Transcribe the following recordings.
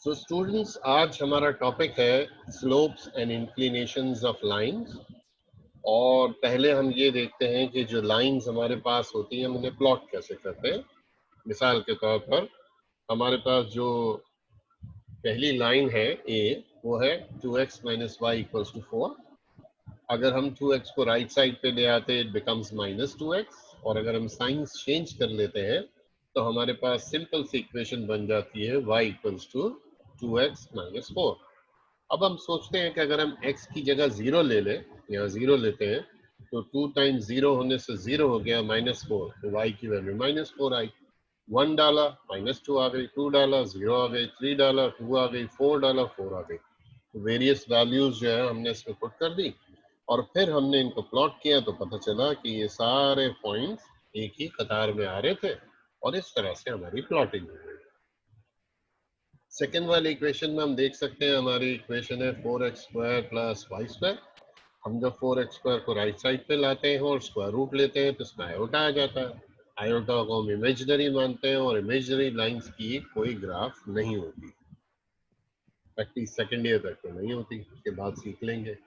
So students, आज हमारा topic है slopes and inclinations of lines. और पहले हम ये देखते हैं कि जो लाइंस हमारे पास होती हैं हम उन्हें प्लॉट कैसे करते हैं। मिसाल के तौर पर हमारे पास जो पहली लाइन है ए, वो है 2x minus Y equals to 4। अगर हम 2x को राइट साइड पे ले आते इट बिकम्स माइनस 2x, और अगर हम साइंस चेंज कर लेते हैं तो हमारे पास सिंपल सी इक्वेशन बन जाती है y equals to 2x minus 4। अब हम सोचते हैं कि अगर हम x की जगह 0 ले लें, यहाँ 0 लेते हैं, तो 2 टाइम्स 0 होने से 0 हो गया माइनस 4, तो y की वैल्यू माइनस 4 आई। 1 डाला माइनस 2 आ गई, 2 डाला 0 आ गई, 3 डाला 2 आ गई, 4 डाला 4 आ गई। तो वेरियस वैल्यूज जो है हमने इसमें पुट कर दी और फिर हमने इनको प्लॉट किया तो पता चला कि ये सारे पॉइंट्स एक ही कतार में आ रहे थे और इस तरह से हमारी प्लॉटिंग हो गई। सेकेंड वाली इक्वेशन में हम देख सकते हैं हमारी इक्वेशन है 4x square plus y square. हम जब 4x स्क्वायर को राइट साइड पे लाते हैं और स्क्वायर रूट लेते हैं तो इसमें आयोटा आ जाता है। आयोटा को हम इमेजिनरी मानते हैं और इमेजिनरी लाइंस की कोई ग्राफ नहीं होती, प्रैक्टिस सेकेंड ईयर तक तो नहीं होती, उसके बाद सीख लेंगे।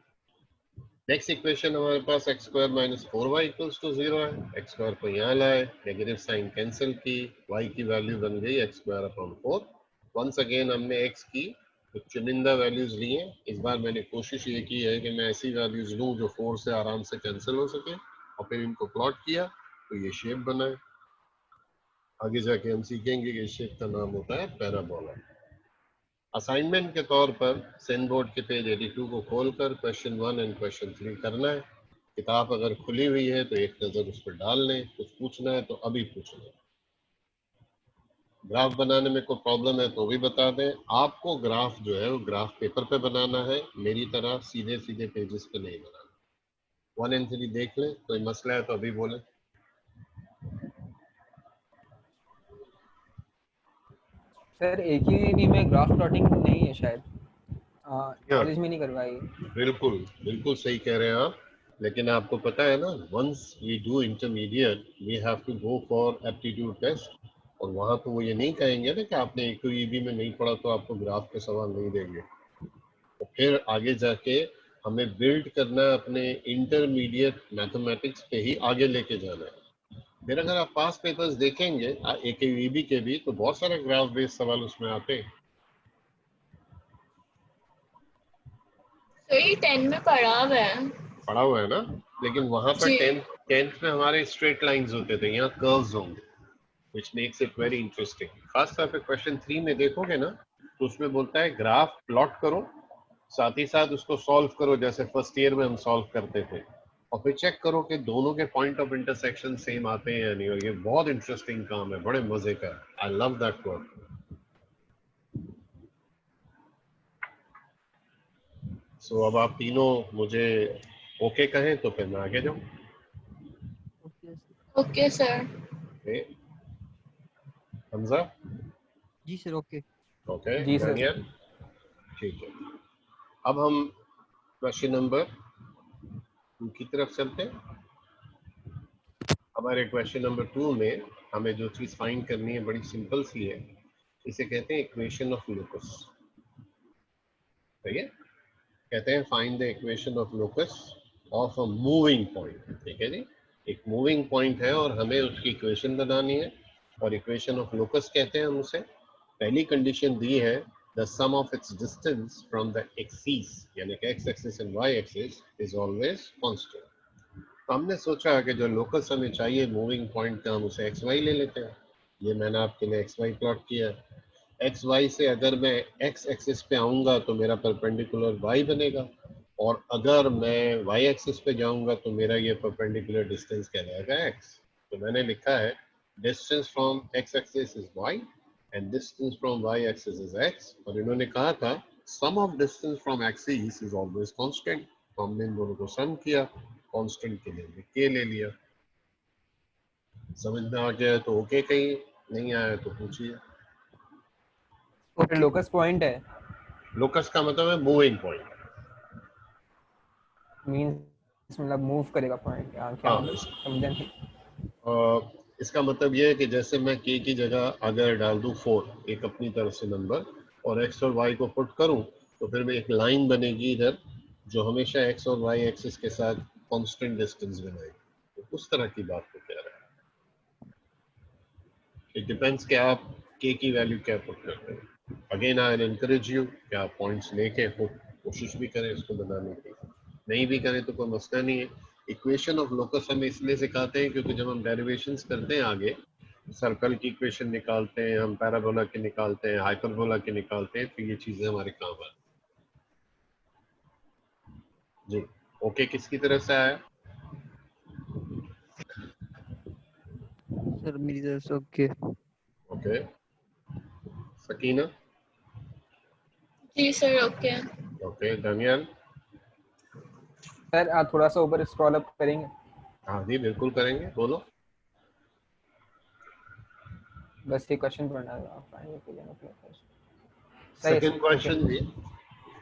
नेक्स्ट इक्वेशन हमारे पास x square minus 4y equals to 0 है। एक्स स्क्वायर को यहाँ लाए, नेगेटिव साइन कैंसिल की, y की वैल्यू बन गई x square upon 4। Once again हमने x की कुछ चुनिंदा वैल्यूज ली हैं। इस बार मैंने कोशिश ये की है कि मैं ऐसी वैल्यूज लूँ जो 4 से आराम से कैंसिल हो सके, और फिर इनको प्लॉट किया तो ये शेप बना है। आगे जाके हम सीखेंगे कि इस शेप का नाम होता है पैराबोला। असाइनमेंट के तौर पर सेन बोर्ड के पेज 82 को खोलकर क्वेश्चन 1 एंड क्वेश्चन 3 करना है। किताब अगर खुली हुई है तो एक नजर उस पर डाल लें, कुछ पूछना है तो अभी पूछ लें। ग्राफ बनाने में कोई प्रॉब्लम है तो भी बता दें। आपको ग्राफ जो है वो ग्राफ पेपर पे बनाना है, मेरी तरह सीधे सीधे पेजेस पे नहीं बनाना। 1 एंड 3 देख लें, कोई मसला है तो अभी बोलें। सर AQAV में ग्राफ प्लॉटिंग नहीं है शायद, हाँ, कॉलेज में नहीं करवाई। बिल्कुल बिल्कुल सही कह रहे हैं आप। लेकिन आपको पता है ना, once we do intermediate we have to go for aptitude test, और वहां तो वो ये नहीं कहेंगे ना कि आपने AQEB में नहीं पढ़ा तो आपको ग्राफ के सवाल नहीं देंगे। तो फिर आगे जाके हमें बिल्ड करना है, अपने इंटरमीडिएट मैथमेटिक्स पे ही आगे लेके जाना है। फिर अगर आप पास पेपर्स देखेंगे AQEB के भी, तो बहुत सारे ग्राफ बेस्ड सवाल उसमें आते हैं। तो ये 10 में पढ़ा हुआ है ना, लेकिन वहां पर जी। 10th में हमारे स्ट्रेट लाइंस होते थे, यहाँ कर्व्स होंगे, which makes it very interesting। खास तौर पे क्वेश्चन 3 में देखोगे ना तो उसमें बोलता है ग्राफ प्लॉट करो, साथ ही साथ उसको सॉल्व करो जैसे फर्स्ट ईयर में हम सॉल्व करते थे, और फिर चेक करो कि दोनों के पॉइंट ऑफ इंटरसेक्शन सेम आते हैं या नहीं। और ये बहुत इंटरेस्टिंग काम है, बड़े मजे का। I love that work. So अब आप तीनों मुझे ओके कहें तो फिर मैं आगे जाऊं। Okay sir. ओके, हमजा। जी सर, ओके। ओके जी सर। दानियल, ठीक है। अब हम क्वेश्चन नंबर 2 की तरफ चलते हैं। हमारे क्वेश्चन नंबर 2 में हमें जो चीज फाइंड करनी है बड़ी सिंपल सी है। इसे कहते हैं इक्वेशन ऑफ लोकस। सही है, कहते हैं find the equation of locus of a moving point. ठीक है जी, एक मूविंग पॉइंट है और हमें उसकी इक्वेशन बनानी है, और इक्वेशन ऑफ लोकस कहते हैं हम उसे। पहली कंडीशन दी है the sum of its distance from the axis, यानी कि X axis and Y axis is always constant. तो हमने सोचा कि जो लोकस हमें चाहिए मूविंग पॉइंट का, हम उसे एक्स वाई ले लेते हैं। ये मैंने आपके लिए एक्स वाई प्लॉट किया है। एक्स वाई से अगर मैं एक्स एक्सिस पे आऊंगा तो मेरा परपेंडिकुलर वाई बनेगा, और अगर मैं वाई एक्सिस पे जाऊंगा तो मेरा ये परपेंडिकुलर डिस्टेंस कहलाएगा एक्स। तो मैंने लिखा है distance from x axis is y and distance from y axis is x, और इन्होंने कहा था sum of distance from axis is always constant. तो हमने इन दोनों को सम किया, कांस्टेंट के लिए के ले लिया। समझ में आ गया तो ओके, कहीं नहीं आया तो पूछिए। फिर लोकस पॉइंट है, लोकस का मतलब है मूविंग पॉइंट। मींस मतलब मूव करेगा पॉइंट, क्या हाँ, मतलब समझा नहीं। इसका मतलब यह है कि जैसे मैं के की जगह अगर डाल दूं 4, एक अपनी तरफ से नंबर, और x और y को पुट करूं तो फिर एक लाइन बनेगी इधर जो हमेशा x और y एक्सिस के साथ कांस्टेंट डिस्टेंस बनाएगी। तो उस तरह की बात को कह रहा है। इट डिपेंड्स कि आप k की वैल्यू क्या पुट करते हैं। अगेन आई एनकरेज यू कि आप पॉइंट्स लेके कोशिश भी करें इसको बनाने की, नहीं भी करें तो कोई मसला नहीं है। इक्वेशन ऑफ लोकस हमें इसलिए सिखाते हैं क्योंकि जब हम डेरिवेशंस करते हैं आगे, सर्कल की इक्वेशन निकालते हैं हम, पैराबोला की निकालते हैं, हाइपरबोला की निकालते हैं, तो ये चीजें हमारे काम आती हैं। जी ओके, किसकी तरफ से आया? सर मेरी तरफ से ओके। ओके, सकीना? जी sir okay. Okay, Daniyal? Sir आप थोड़ा सा ऊपर स्क्रॉल अप करेंगे? हाँ जी बिल्कुल करेंगे, बोलो। बस ये क्वेश्चन पढ़ना है आप फाइंड के लिए मतलब सही है सेकंड सर। ओके क्वेश्चन भी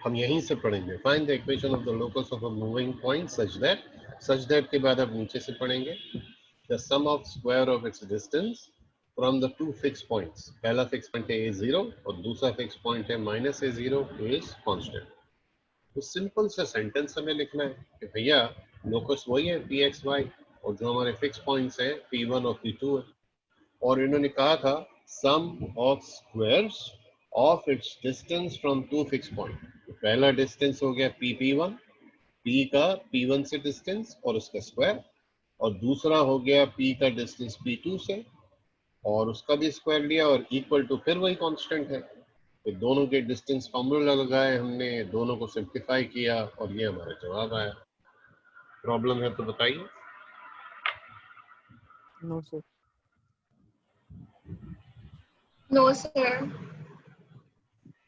हम यहीं से पढ़ेंगे। Find the equation of the locus of a moving point such that के बाद आप नीचे से पढ़ेंगे the sum of square of its distance from the two fix points. पहला फिक्स पॉइंट है a0 और दूसरा फिक्स पॉइंट है -a0 इज कांस्टेंट। तो सिंपल सा सेंटेंस हमें लिखना है कि भैया लोकस वही है pxy और जो हमारे फिक्स पॉइंट्स हैं p1 और p2 है, और इन्होंने कहा था sum of squares of its distance from two fix point. पहला डिस्टेंस हो गया p1, p का p1 से डिस्टेंस और उसका स्क्वायर, और दूसरा हो गया p का डिस्टेंस p2 से और उसका भी स्क्वायर लिया और इक्वल टू फिर वही कांस्टेंट है। तो दोनों के डिस्टेंस फॉर्मूला लगाए हमने, दोनों को सिंप्लीफाई किया और ये हमारा जवाब आया। प्रॉब्लम है तो बताइए। No sir. No sir.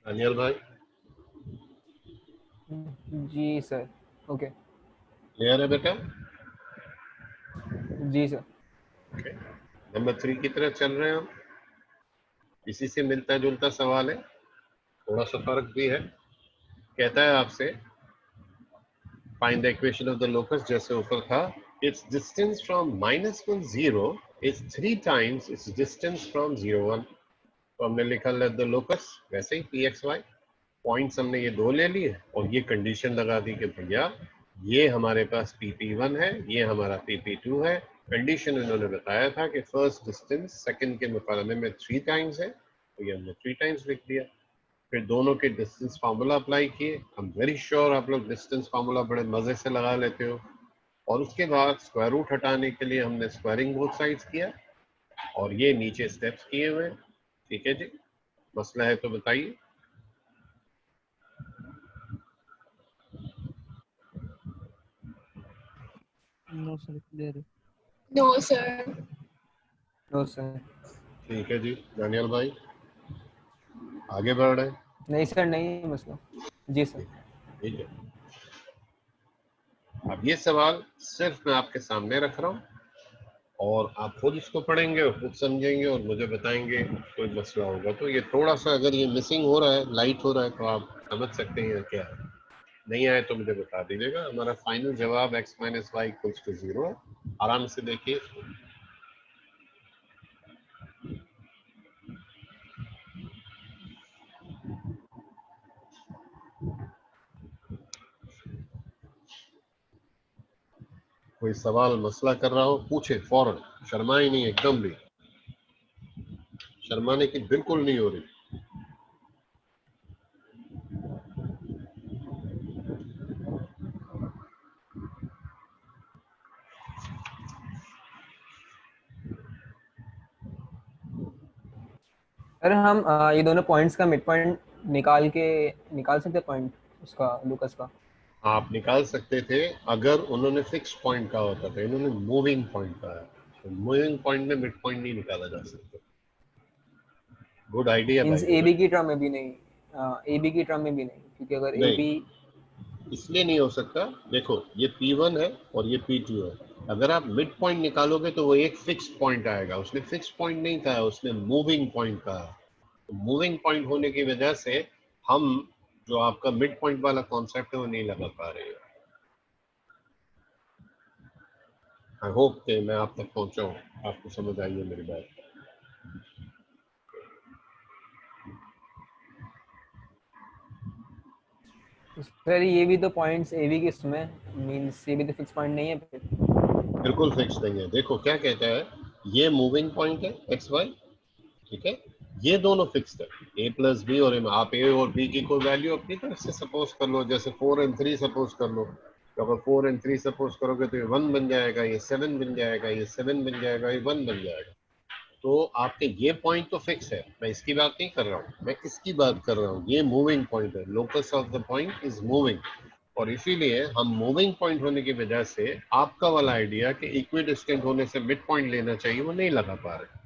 Anil भाई? जी सर ओके। क्लियर है बेटा? जी सर। ओके, नंबर 3 की तरफ चल रहे हैं हम। इसी से मिलता जुलता सवाल है, थोड़ा सा फर्क भी है। कहता है आपसे find the equation of the locus, जैसे ऊपर था it's distance from -1 0 is 3 times it's distance from 0 1। तो हमने लिखा लेट द लोकस, वैसे ही pxy पॉइंट्स हमने ये दो ले लिए और ये कंडीशन लगा दी कि भैया ये हमारे पास pp1 है, ये हमारा pp2 है। कंडीशन इन्होंने बताया था कि फर्स्ट डिस्टेंस सेकंड के मुकाबले में 3 टाइम्स है, तो ये हमने 3 टाइम्स लिख दिया। फिर दोनों के डिस्टेंस फार्मूला अप्लाई किए। हम वेरी श्योर आप लोग डिस्टेंस फार्मूला बड़े मजे से लगा लेते हो। और उसके बाद स्क्वायर रूट हटाने के लिए हमने स्क्वायरिंग बोथ साइड्स किया और ये नीचे स्टेप्स किए हुए। ठीक है जी, मसला है तो बताइए। नो सर क्लियर है। No sir. No sir. ठीक है जी, दानियल भाई आगे बढ़ रहे हैं। नहीं सर नहीं है मसला। जी सर। ठीक है, अब ये सवाल सिर्फ मैं आपके सामने रख रहा हूँ और आप खुद इसको पढ़ेंगे और खुद समझेंगे और मुझे बताएंगे कोई मसला होगा तो। ये थोड़ा सा अगर ये मिसिंग हो रहा है, लाइट हो रहा है, तो आप समझ सकते हैं क्या है। नहीं आए तो मुझे बता दीजिएगा। हमारा फाइनल जवाब x - y = 0 है। आराम से देखिए। कोई सवाल मसला कर रहा हो पूछे फौरन, शर्माए नहीं, एकदम भी शर्माने की बिल्कुल नहीं हो रही। सर हम ये दोनों पॉइंट्स का मिड पॉइंट निकाल सकते हैं पॉइंट उसका लूकस का। आप निकाल सकते थे अगर उन्होंने फिक्स पॉइंट कहा होता था, इन्होंने मूविंग पॉइंट कहा है, तो मूविंग पॉइंट में मिड पॉइंट नहीं निकाला जा सकता। Good idea means by a the way. B की टर्म में भी नहीं, ए बी की टर्म में भी नहीं, क्योंकि अगर ए नहीं, बी इसलिए नहीं हो सकता। देखो ये P1 है और ये P2 है, अगर आप मिड पॉइंट निकालोगे तो वो एक फिक्स पॉइंट आएगा। उसने फिक्स पॉइंट नहीं कहा, उसने मूविंग पॉइंट कहा। तो मूविंग पॉइंट होने की वजह से हम जो आपका मिड पॉइंट वाला कॉन्सेप्ट है वो नहीं लगा पा रहे हैं। आई होप कि मैं आप तक पहुंचा हूं, आपको समझ आई है मेरी बात। सर ये भी तो पॉइंट्स ए बी के इसमें मींस ये भी तो फिक्स पॉइंट नहीं है फिर। बिल्कुल फिक्स नहीं है। देखो क्या कहता है, ये मूविंग पॉइंट है एक्स वाई, ठीक है, ये दोनों फिक्स्ड है, ए प्लस बी, और आप ए और बी की कोई वैल्यू अपनी तरफ से सपोज कर लो, जैसे 4 एंड 3 सपोज कर लो। तो अगर 4 एंड 3 सपोज करोगे तो ये 1 बन जाएगा, ये 7 बन जाएगा, ये 7 बन जाएगा, ये 1 बन जाएगा। तो आपके ये पॉइंट तो फिक्स है, मैं इसकी बात नहीं कर रहा हूँ, मैं इसकी बात कर रहा हूँ। ये मूविंग पॉइंट है, locus of the point is moving, और इसीलिए हम मूविंग पॉइंट होने की वजह से आपका वाला आइडिया कि इक्वी डिस्टेंट होने से मिड पॉइंट लेना चाहिए वो नहीं लगा पा रहे।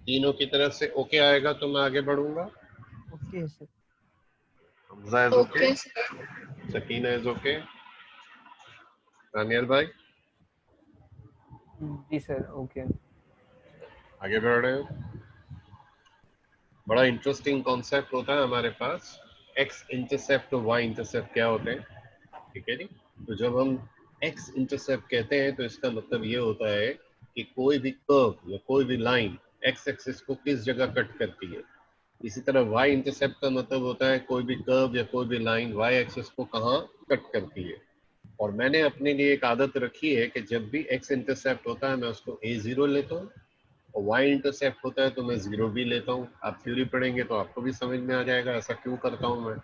तीनों की तरफ से ओके आएगा तो मैं आगे बढ़ूंगा। Okay sir. Hamza is okay, okay sir. Sakina is okay, Daniel भाई जी सर ओके। आगे बढ़ रहे हो। बड़ा इंटरेस्टिंग कॉन्सेप्ट होता है हमारे पास, एक्स इंटरसेप्ट और वाई इंटरसेप्ट क्या होते हैं, ठीक है जी। तो जब हम एक्स इंटरसेप्ट कहते हैं तो इसका मतलब ये होता है कि कोई भी कर्व या कोई भी लाइन एक्स एक्सिस को किस जगह कट करती है। इसी तरह वाई इंटरसेप्ट का मतलब होता है कोई भी कर्व या कोई भी लाइन वाई एक्सिस को कहाँ कट करती है। और मैंने अपने लिए एक आदत रखी है कि जब भी एक्स इंटरसेप्ट होता है मैं उसको a0 लेता हूँ, और वाई इंटरसेप्ट होता है तो मैं 0 भी लेता हूँ। आप थ्योरी पढ़ेंगे तो आपको भी समझ में आ जाएगा ऐसा क्यों करता हूँ मैं।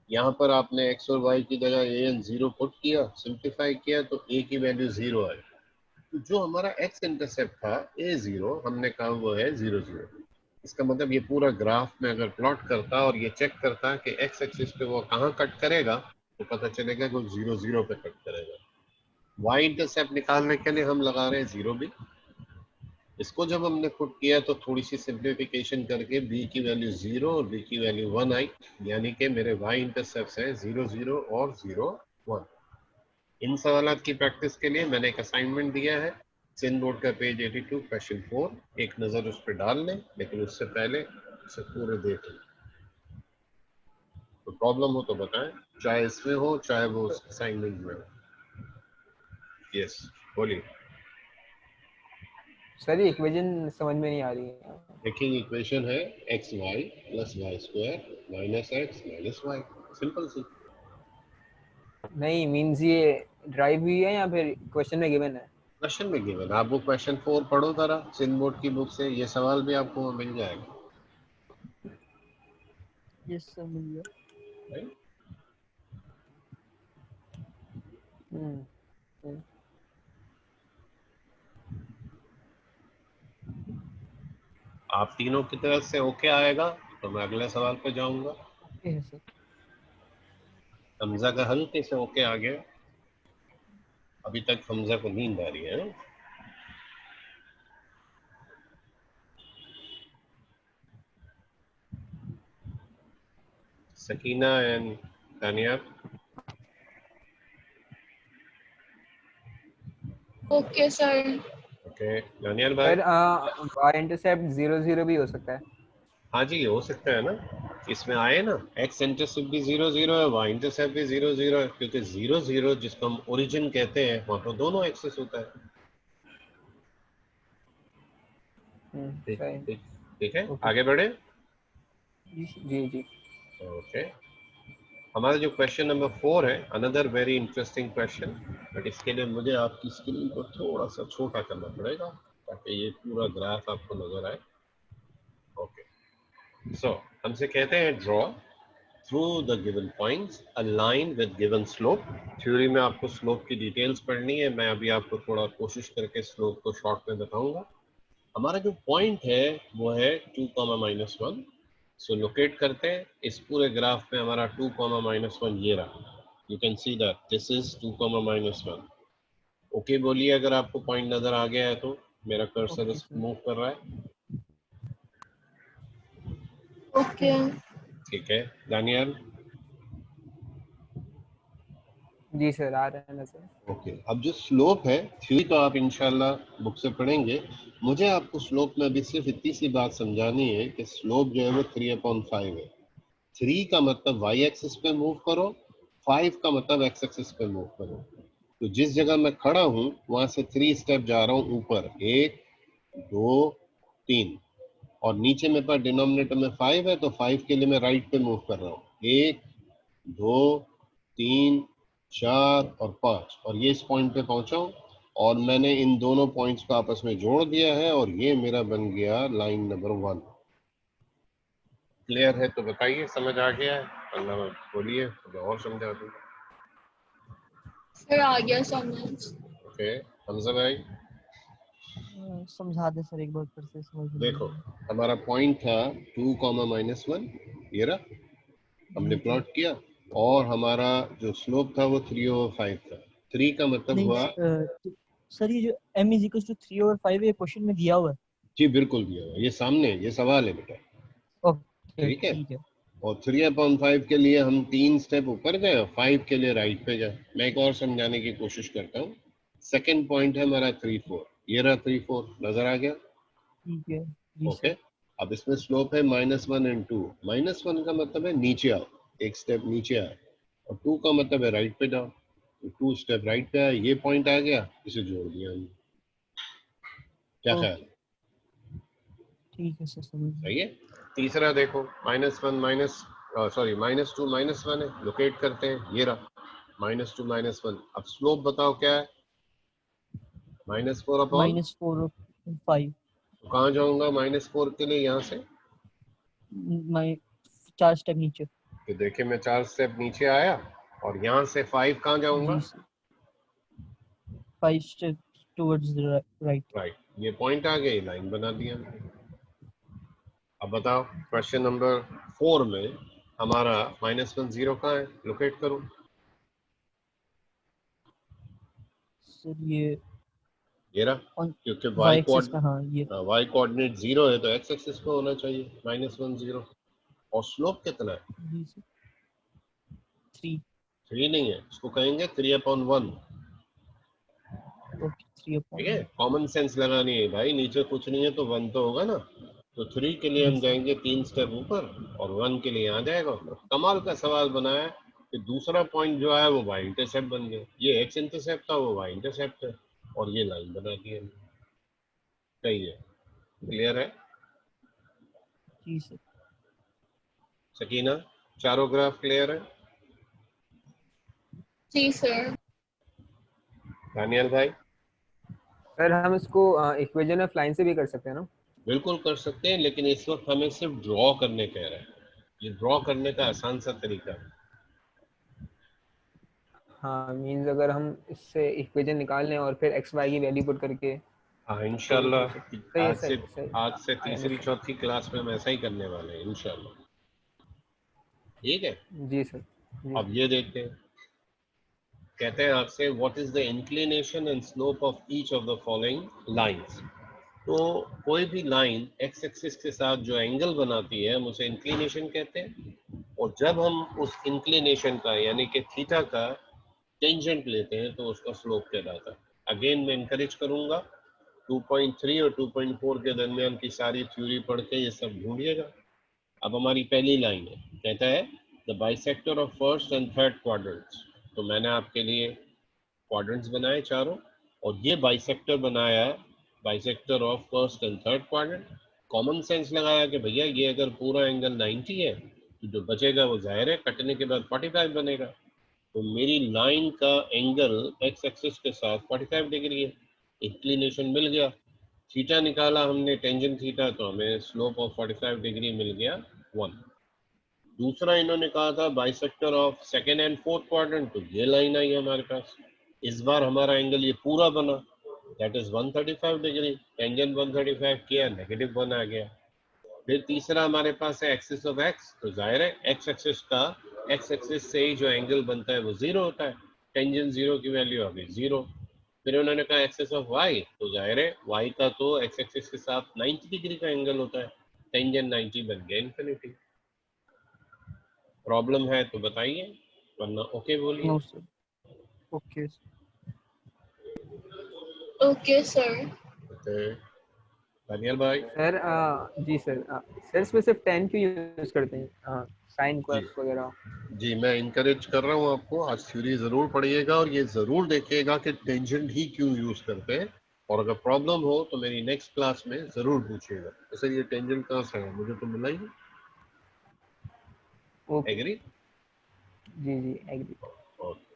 यहाँ पर आपने एक्स और वाई की जगह ए एन 0 पुट किया, सिंप्लीफाई किया, तो ए की वैल्यू 0 आई। तो जो हमारा एक्स इंटरसेप्ट था a0, हमने कहा वो है 0 0। इसका मतलब ये पूरा ग्राफ में अगर प्लॉट करता और ये चेक करता कि एक्स एक्सिस पे वो कहाँ कट करेगा, तो पता चलेगा कि वो 0 0 पे कट करेगा। वाई इंटरसेप्ट निकालने के लिए हम लगा रहे हैं 0 भी। इसको जब हमने पुट किया तो थोड़ी सी सिंप्लीफिकेशन करके b की वैल्यू 0 और b की वैल्यू 1 आई, यानी कि मेरे y इंटरसेप्ट है 0 0 और 0 1। इन सवालात की प्रैक्टिस के लिए मैंने एक असाइनमेंट दिया है, सिंध बोर्ड का पेज 82 क्वेश्चन 4, एक नजर उस पर डाल लें, लेकिन उससे पहले उसे पूरे देख लें। तो प्रॉब्लम हो तो बताएं, चाहे इसमें हो चाहे वो उस असाइनमेंट में हो। यस बोलिए। सर ये इक्वेशन समझ में नहीं आ रही है। देखिए इक्वेशन है x y plus y square minus x minus y, simple सी। नहीं मींस ये ड्राइव हुई है या फिर क्वेश्चन में गिवन है? क्वेश्चन में गिवन, आप वो क्वेश्चन 4 पढ़ो जरा सिंध बोर्ड की बुक से, ये सवाल भी आपको मिल जाएगा। यस सर मिल गया। right? हम्म। आप तीनों की तरफ से ओके आएगा तो मैं अगले सवाल पे जाऊंगा। ओके है सर। हमजा का हल्के से ओके आ गया, अभी तक हमजा को नींद आ रही है। Sakina and Tania okay sir. Okay. Daniyal भाई सर वाई इंटरसेप्ट 0 0 भी हो सकता है। हाँ जी हो सकता है ना, इसमें आए ना एक्स इंटरसेप्ट भी 0 0 है, वाई इंटरसेप्ट भी 0 0 है, क्योंकि 0 0 जिसको हम ओरिजिन कहते हैं वहां पर दोनों एक्सेस होता है। ठीक सही। ठीक ठीक है, ओके। आगे बढ़े। जी सर। जी जी। ओके, हमारा जो क्वेश्चन नंबर 4 है, another very interesting question, but इसके लिए मुझे आपकी स्क्रीन को थोड़ा सा छोटा करना पड़ेगा ताकि ये पूरा ग्राफ आपको नजर आए। ओके सो हमसे कहते हैं draw through the given points a line with given slope. Theory में आपको स्लोप की डिटेल्स पढ़नी है, मैं अभी आपको थोड़ा कोशिश करके स्लोप को शॉर्ट में बताऊंगा। हमारा जो पॉइंट है वो है 2, -1। सो लोकेट करते हैं, इस पूरे ग्राफ में हमारा 2, -1 ये रहा। You can see that this is 2, -1। Okay बोलिए अगर आपको पॉइंट नजर आ गया है तो, मेरा कर्सर ओके सर। मूव कर रहा है। ओके। ठीक है दानियाल। जी सर आ रहा है ना सर। ओके अब जो स्लोप है, थ्योरी तो आप इंशाल्लाह बुक से पढ़ेंगे, मुझे आपको स्लोप में अभी सिर्फ इतनी सी बात समझानी है कि स्लोप जो है वो 3/5 है। 3 का मतलब वाई एक्सिस पे मूव करो, 5 का मतलब एक्स एक्सिस पे मूव करो। तो जिस जगह मैं खड़ा हूं वहां से 3 स्टेप जा रहा हूं ऊपर, 1 2 3 और नीचे मेरे पास डिनोमिनेटर में 5 है, तो 5 के लिए मैं राइट पे मूव कर रहा हूँ। 1 2 3 4 और 5 और ये इस पॉइंट पे पहुंचा हूँ और मैंने इन दोनों पॉइंट्स को आपस में जोड़ दिया है और ये मेरा बन गया लाइन नंबर 1। क्लियर है तो बताइए, समझ आ गया है? अल्लाह बोलिए तो मैं और समझा दूँ। सर आ गया समझ। ओके हमजा भाई समझा दे सर एक बार फिर से, समझ नहीं देखो, आया। हमारा पॉइंट था 2, -1, ये रहा, हमने जी जी। प्लॉट किया और हमारा जो स्लोप था वो 3/5 था। 3 का मतलब नहीं हुआ, सर ये जो m इज इक्वल टू 3/5 ये क्वेश्चन में दिया हुआ है। जी बिल्कुल दिया हुआ, ये सामने ये सवाल है बेटा, ओके ठीक है। ठीक है। और 3/5 के लिए हम 3 स्टेप ऊपर गए और 5 के लिए राइट पे गए। मैं एक और समझाने की कोशिश करता हूँ। सेकंड पॉइंट है हमारा 3 4, ये रहा 3 4, नजर आ गया? ठीक है जी ओके सर। अब इसमें स्लोप है -1 और 2। -1 का मतलब है नीचे आओ, एक स्टेप नीचे आए, और 2 का मतलब है राइट पे जाओ, तो 2 स्टेप राइट पे आए, ये पॉइंट आ गया, इसे जोड़ दिया हमने। क्या ख्याल है? ठीक है सर, समझ गया। सही है। तीसरा देखो, -1 माइनस सॉरी -2 -1 है, लोकेट करते हैं, ये रहा -2 -1। अब स्लोप बताओ क्या है? -4 अपॉन, -4/5। तो कहाँ जाऊंगा -4 के लिए? यहाँ से, मैं 4 स्टेप नीचे। तो देखिए मैं 4 स्टेप नीचे आया और यहाँ से 5 कहाँ जाऊंगा? जी sir, 5 step towards the right. Right, ये पॉइंट आ गई, लाइन बना दिया हमने। अब बताओ क्वेश्चन नंबर 4 में हमारा -1 0 कहाँ है? लोकेट करो। सर ये रहा, ऑन क्योंकि वाई एक्सिस का, हाँ ये। y कोऑर्डिनेट 0 है तो x एक्सिस पे होना चाहिए -1 0। और स्लोप कितना है? जी सर 3। 3 नहीं है, इसको कहेंगे 3/1। ओके ठीक है, 3/1। कॉमन सेंस लगानी है भाई, नीचे कुछ नहीं है तो 1 तो होगा ना। तो 3 के लिए जी हम सर। जाएंगे 3 स्टेप ऊपर और 1 के लिए आ जाएगा। कमाल का सवाल बनाया कि दूसरा पॉइंट जो है वो y इंटरसेप्ट बन गया, ये x इंटरसेप्ट था वो y इंटरसेप्ट है, और ये लाइन बना दी है। सही है, क्लियर है? जी सर। सकीना, चारों ग्राफ क्लियर है? जी सर। दानियल भाई? सर हम इसको इक्वेशन ऑफ लाइन से भी कर सकते हैं ना? बिल्कुल कर सकते हैं, लेकिन इस वक्त हमें सिर्फ ड्रॉ करने कह रहे हैं। ये ड्रॉ करने का आसान सा तरीका है। हाँ मीन्स अगर हम इससे इक्वेशन निकाल लें और फिर एक्स वाई की वैल्यू पुट करके हाँ तो इंशाल्लाह, हो सकता है। सही है, सही सही। आज से आई तीसरी अंडरस्टैंड। चौथी क्लास में हम ऐसा ही करने वाले हैं इंशाल्लाह। ठीक है, जी सर। जी अब ये देखते हैं। कहते हैं आपसे what is the inclination and slope of each of the following lines. तो कोई भी लाइन एक्स एक्सिस के साथ जो एंगल बनाती है हम उसे इंक्लिनेशन कहते हैं, और जब हम उस इंक्लिनेशन का यानी कि थीटा का टेंजेंट लेते हैं तो उसका स्लोप कहलाता है। अगेन मैं इंकरेज करूंगा 2.3 और 2.4 के दरमियान की सारी थ्योरी पढ़ के ये सब ढूंढिएगा। अब हमारी पहली लाइन है, कहता है the bisector of first and third quadrants. तो मैंने आपके लिए क्वाड्रेंट्स बनाए चारों, और ये बाइसेक्टर बनाया bisector of first and third quadrant. Common sense लगाया कि भैया ये अगर पूरा एंगल 90 है तो जो बचेगा वो जाहिर है कटने के बाद 45 बनेगा। तो मेरी लाइन का एंगल एक्स एक्सिस के साथ 45 डिग्री है, इंक्लिनेशन मिल गया। थीटा निकाला हमने, टेंजेंट थीटा, तो हमें स्लोप ऑफ 45 डिग्री मिल गया 1। दूसरा इन्होंने कहा था bisector of second and fourth quadrant, तो ये लाइन आई हमारे पास। इस बार हमारा एंगल ये पूरा बना, दैट इज 135 डिग्री। टेंजेंट 135 किया, -1 आ गया। फिर तीसरा हमारे पास है एक्सिस ऑफ एक्स, तो जाहिर है एक्स एक्सिस का, एक्स एक्सिस से ही जो एंगल बनता है वो 0 होता है। टेंजेंट 0 की वैल्यू आ गई 0। फिर उन्होंने कहा एक्सिस ऑफ वाई, तो जाहिर है वाई का तो एक्स एक्सिस के साथ 90 डिग्री का एंगल होता है, टेंजेंट 90 बन गया इन्फिनिटी। प्रॉब्लम है तो बताइए, वरना ओके बोलिए। No sir. Okay okay sir. Okay Daniel भाई? Sir ji sir. सर इसमें सिर्फ 10 क्यों यूज करते हैं, साइन जी कोस वगैरह? जी, मैं इनकरेज कर रहा हूँ आपको, आज थ्योरी जरूर पढ़िएगा और ये जरूर देखिएगा कि टेंजेंट ही क्यों यूज करते हैं। और अगर प्रॉब्लम हो तो मेरी नेक्स्ट क्लास में जरूर पूछिएगा। तो सर ये टेंजेंट कहाँ से है, मुझे तो मिला ही नहीं। ओके। एग्री? जी जी एग्री। ओके,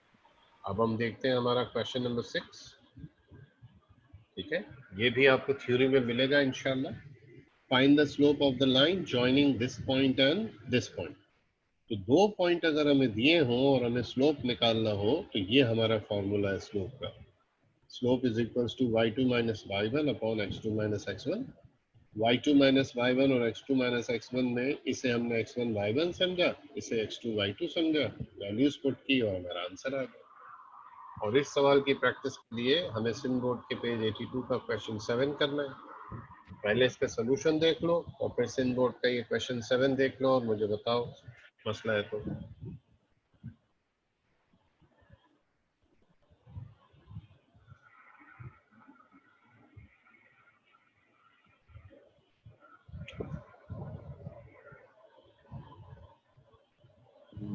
अब हम देखते हैं हमारा क्वेश्चन नंबर 6। ठीक है, ये भी आपको थ्योरी में मिलेगा इंशाल्लाह। Find the slope of the line joining this point and this point. तो दो पॉइंट अगर हमें दिए हों और हमें स्लोप निकालना हो तो ये हमारा फॉर्मूला है स्लोप का। Slope is equals to y2 minus y1 upon x2 minus x1। y2 minus y1 और x2 माइनस x1 में इसे हमने x1 y1 समझा, इसे x2 y2 समझा, वैल्यूज पुट की और हमारा आंसर आ गया। और इस सवाल की प्रैक्टिस के लिए हमें सिन बोर्ड के पेज 82 का क्वेश्चन 7 करना है। पहले इसका सोल्यूशन देख लो और फिर सिन बोर्ड का ये क्वेश्चन 7 देख लो और मुझे बताओ मसला है तो।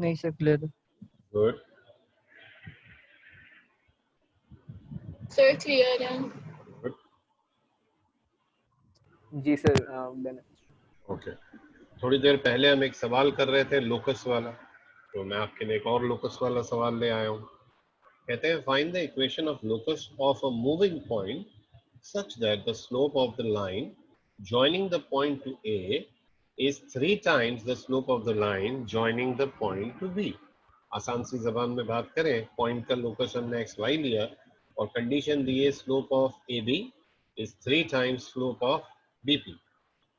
नहीं सर क्लियर है। गुड। सर क्लियर है। जी सर डन। ओके, थोड़ी देर पहले हम एक सवाल कर रहे थे लोकस वाला, तो मैं आपके लिए एक और लोकस वाला सवाल ले आया हूँ। कहते हैं find the equation of locus of a moving point such that the slope of the line joining the point to A is 3 times the slope of the line joining the point to B। आसान सी जबान में बात करें, point का locus हमने XY लिया और condition दी है slope of AB is 3 times slope of BP।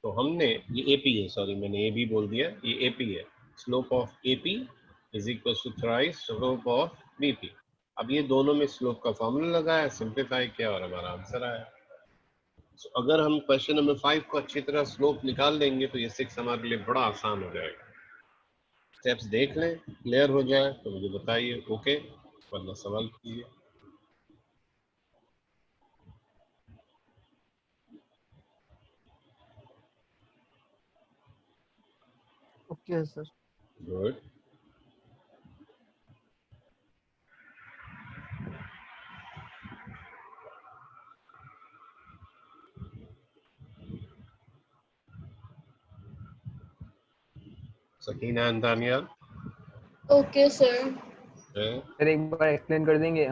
तो हमने ये AP है, सॉरी मैंने AB बोल दिया, ये AP है। Slope of AP is equal to thrice slope of BP। अब ये दोनों में स्लोप का फॉर्मूला लगाया, सिंप्लीफाई किया और हमारा आंसर आया। So, अगर हम क्वेश्चन नंबर 5 को अच्छी तरह स्लोप निकाल देंगे तो ये 6 हमारे लिए बड़ा आसान हो जाएगा। स्टेप्स देख लें, क्लियर हो जाए तो मुझे बताइए, ओके, वरना सवाल कीजिए। Okay sir. Good. Sakina and Daniyal, okay sir. Sir एक बार एक्सप्लेन कर देंगे,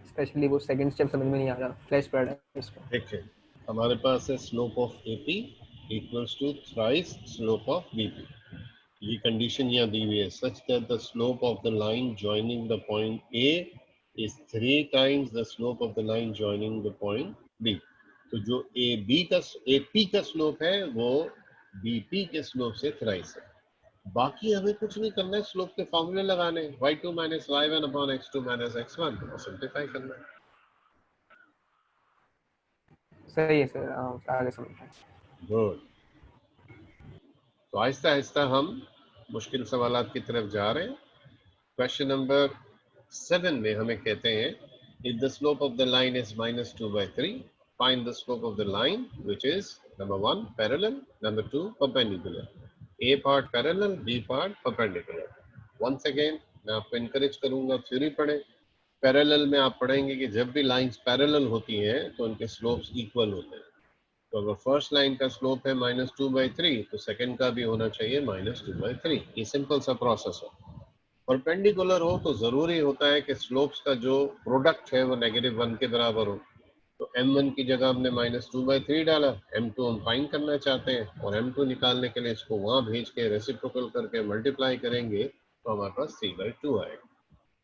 स्पेशली वो सेकंड स्टेप समझ में नहीं आ रहा, फ्लैश पड़ रहा है इसका। देखिए हमारे पास है slope of AP equals to thrice slope of BP. ये कंडीशन यहाँ दी हुई है, such that the slope of the line joining the point A is 3 times the slope of the line joining the point B. तो जो AP का slope है वो बीपी के स्लोप से थ्राइस है। बाकी हमें कुछ नहीं करना है, स्लोप के फॉर्मूले लगाने, y2 minus y1 upon x2 minus x1 और सिंप्लीफाई करना है। सही है सर, आगे समझता है। गुड। तो आहिस्ता आहिस्ता हम मुश्किल सवालात की तरफ जा रहे हैं। क्वेश्चन नंबर 7 में हमें कहते हैं if the slope of the line is -2/3 find the slope of the line which is number 1 parallel, number 2 perpendicular। A part parallel, B part perpendicular। once again मैं आपको encourage करूंगा थ्योरी पढ़ें। Parallel में आप पढ़ेंगे कि जब भी लाइंस पैरेलल होती हैं तो उनके स्लोप्स इक्वल होते हैं। तो अगर फर्स्ट लाइन का स्लोप है -2/3 तो सेकंड का भी होना चाहिए -2/3। ये सिंपल सा प्रोसेस है। परपेंडिकुलर हो तो जरूरी होता है कि स्लोप्स का जो प्रोडक्ट है वो -1 के बराबर हो। तो m1 की जगह हमने -2/3 डाला, m2 हम फाइंड करना चाहते हैं और m2 निकालने के लिए इसको वहां भेज के रेसिप्रोकल करके मल्टीप्लाई करेंगे तो हमारे पास 3/2 आएगा।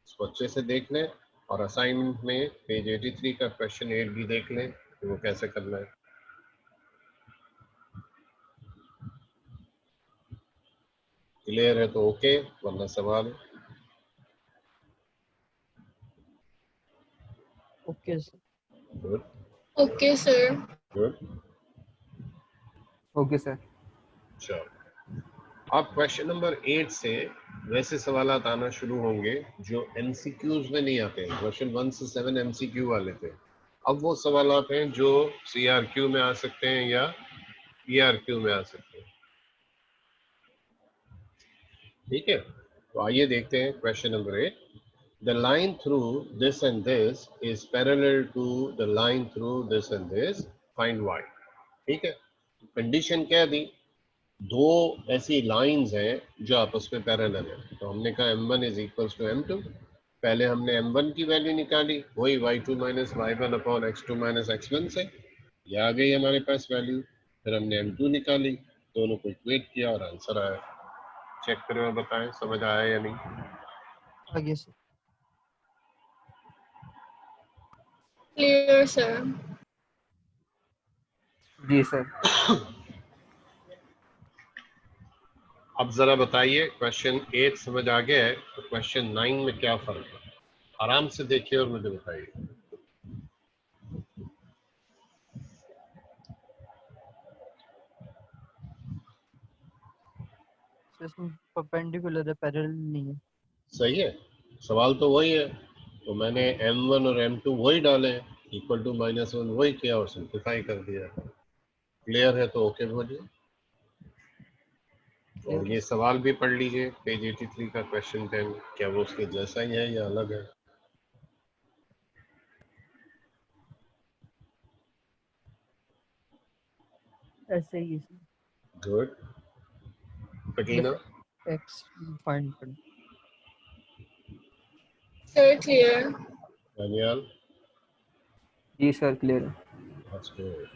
इसको अच्छे से देख लें और असाइनमेंट में पेज 83 का क्वेश्चन 8 भी देख लें कि वो कैसे करना है। क्लियर है तो ओके, वरना सवाल। Okay sir. Good. Okay sir. Good. Okay sir. चलो अब क्वेश्चन नंबर 8 से वैसे सवालात आना शुरू होंगे जो एमसीक्यूज में नहीं आते हैं। क्वेश्चन 1 से 7 एमसीक्यू वाले थे, अब वो सवालात हैं जो सीआरक्यू में आ सकते हैं या ईआरक्यू में आ सकते हैं। ठीक है, तो आइए देखते हैं question number 8। the line through this and this is parallel to the line through this and this, find y. ठीक है, कंडीशन क्या दी, दो ऐसी लाइंस हैं जो आपस में पैरेलल है, तो हमने कहा m1 is equals to m2, पहले हमने m1 की वैल्यू निकाली, वही y2 minus y1 upon x2 minus x1 से, ये आ गई हमारे पास वैल्यू, फिर हमने m2 निकाली, दोनों को इक्वेट किया और आंसर आया। चेक करें और बताएं समझ आया या नहीं। आगे सर। Clear, sir. जी सर। अब जरा बताइए, क्वेश्चन 8 समझ आ गया है, तो क्वेश्चन 9 में क्या फर्क है, आराम से देखिए और मुझे बताइए। इसमें परपेंडिकुलर है, पैरेलल नहीं है। सही है, सवाल तो वही है, तो मैंने m1 और m2 वही डाले, इक्वल टू -1 वही किया और सिंप्लीफाई कर दिया। क्लियर है तो ओके बोलिए, और ये सवाल भी पढ़ लीजिए, पेज 83 का क्वेश्चन 10, क्या वो उसके जैसा ही है या अलग है। ऐसे ही है। गुड, पकीना। एक्स फाइंड कर। Sir, clear. दानियाल। जी सर क्लियर है। That's good.